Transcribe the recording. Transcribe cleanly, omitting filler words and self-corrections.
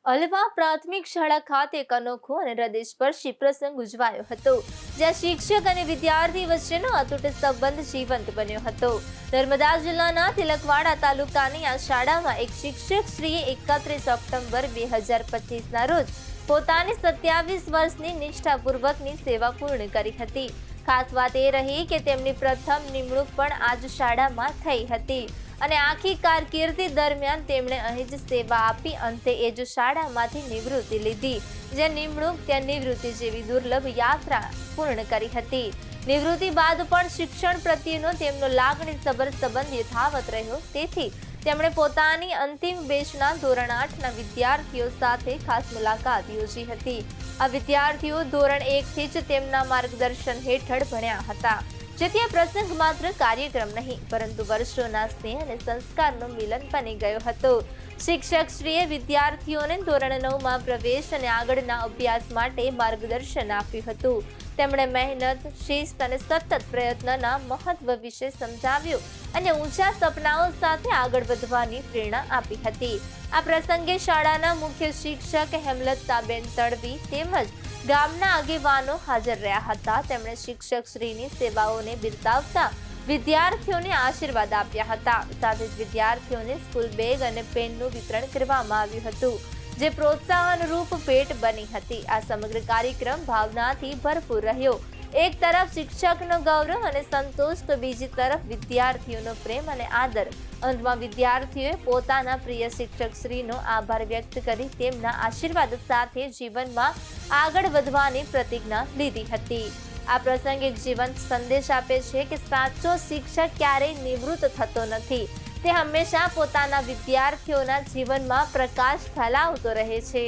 અલવા પ્રાથમિક શાળા ખાતે એક અનોખો અને હૃદયસ્પર્શી પ્રસંગ ઉજવાયો હતો, જ્યાં શિક્ષક અને વિદ્યાર્થી વચ્ચેનો અતૂટ સંબંધ જીવંત બન્યો હતો. નર્મદા જિલ્લાના તિલકવાડા તાલુકાની આ શાળામાં એક શિક્ષક શ્રીએ 31 ઓક્ટોબર 2025ના રોજ પોતાની 27 વર્ષની નિષ્ઠાપૂર્વકની સેવા પૂર્ણ કરી હતી. ખાસ વાત એ રહી કે તેમની પ્રથમ નિમણૂક પણ આ જ શાળામાં થઈ હતી અને આખી કારકિર્દી દરમિયાન તેમણે અહીં જ સેવા આપી અંતે એ જ શાળામાંથી નિવૃત્તિ લીધી. જે નિમણૂક ત્યાં નિવૃત્તિ જેવી દુર્લભ યાત્રા પૂર્ણ કરી હતી. નિવૃત્તિ બાદ પણ શિક્ષણ પ્રત્યેનો તેમનો લાગણીસભર સંબંધ યથાવત રહ્યો. તેથી તેમણે પોતાની અંતિમ બેચના ધોરણ 8ના વિદ્યાર્થીઓ સાથે ખાસ મુલાકાત યોજી હતી. આ વિદ્યાર્થીઓ ધોરણ 1થી જ તેમના માર્ગદર્શન હેઠળ ભણ્યા હતા, જેથી આ પ્રસંગ માત્ર કાર્યક્રમ નહીં પરંતુ વર્ષોના સ્નેહ અને સંસ્કારનો મિલન બની ગયો હતો. શિક્ષક શ્રીએ વિદ્યાર્થીઓને ધોરણ 9માં પ્રવેશ અને આગળના અભ્યાસ માટે માર્ગદર્શન આપ્યું હતું. તેમણે મહેનત, શિસ્ત અને સતત પ્રયત્નના મહત્વ વિશે સમજાવ્યું અને ઊંચા સપનાઓ સાથે આગળ વધવાની પ્રેરણા આપી હતી. આ પ્રસંગે શાળાના મુખ્ય શિક્ષક હેમલતાબેન તડવી તેમજ ગામના આગેવાનો હાજર રહ્યા હતા. તેમણે શિક્ષક શ્રીની સેવાઓને બિરદાવતા વિદ્યાર્થીઓને આશીર્વાદ આપ્યા હતા. સાથે જ વિદ્યાર્થીઓને સ્કૂલ બેગ અને પેનનું વિતરણ કરવામાં આવ્યું હતું, જે પ્રોત્સાહનરૂપ ભેટ બની હતી. આ સમગ્ર કાર્યક્રમ ભાવનાથી ભરપૂર રહ્યો. એક તરફ શિક્ષકનો ગૌરવ અને સંતોષ તો બીજી તરફ વિદ્યાર્થીઓનો પ્રેમ અને આદર. અંતમાં વિદ્યાર્થીઓએ પોતાના પ્રિય શિક્ષક શ્રીનો આભાર વ્યક્ત કરી તેમના આશીર્વાદ સાથે જીવનમાં આગળ વધવાની પ્રતિજ્ઞા લીધી હતી. આ પ્રસંગ એક જીવંત સંદેશ આપે છે કે સાચો શિક્ષક ક્યારેય નિવૃત્ત થતો નથી. તે હંમેશા પોતાના વિદ્યાર્થીઓના જીવનમાં પ્રકાશ ફેલાવતો રહે છે.